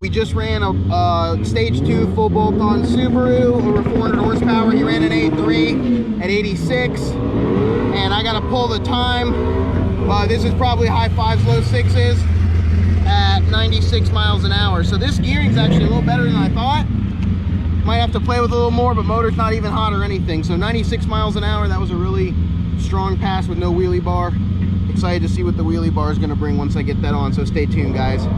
We just ran a stage 2 full bolt on Subaru, over 400 horsepower. He ran an 8.3 at 86, and I gotta pull the time. This is probably high 5s, low 6s at 96 miles an hour. So this gearing's actually a little better than I thought. Might have to play with a little more, but motor's not even hot or anything. So 96 miles an hour, that was a really strong pass with no wheelie bar. Excited to see what the wheelie bar is gonna bring once I get that on, so stay tuned, guys.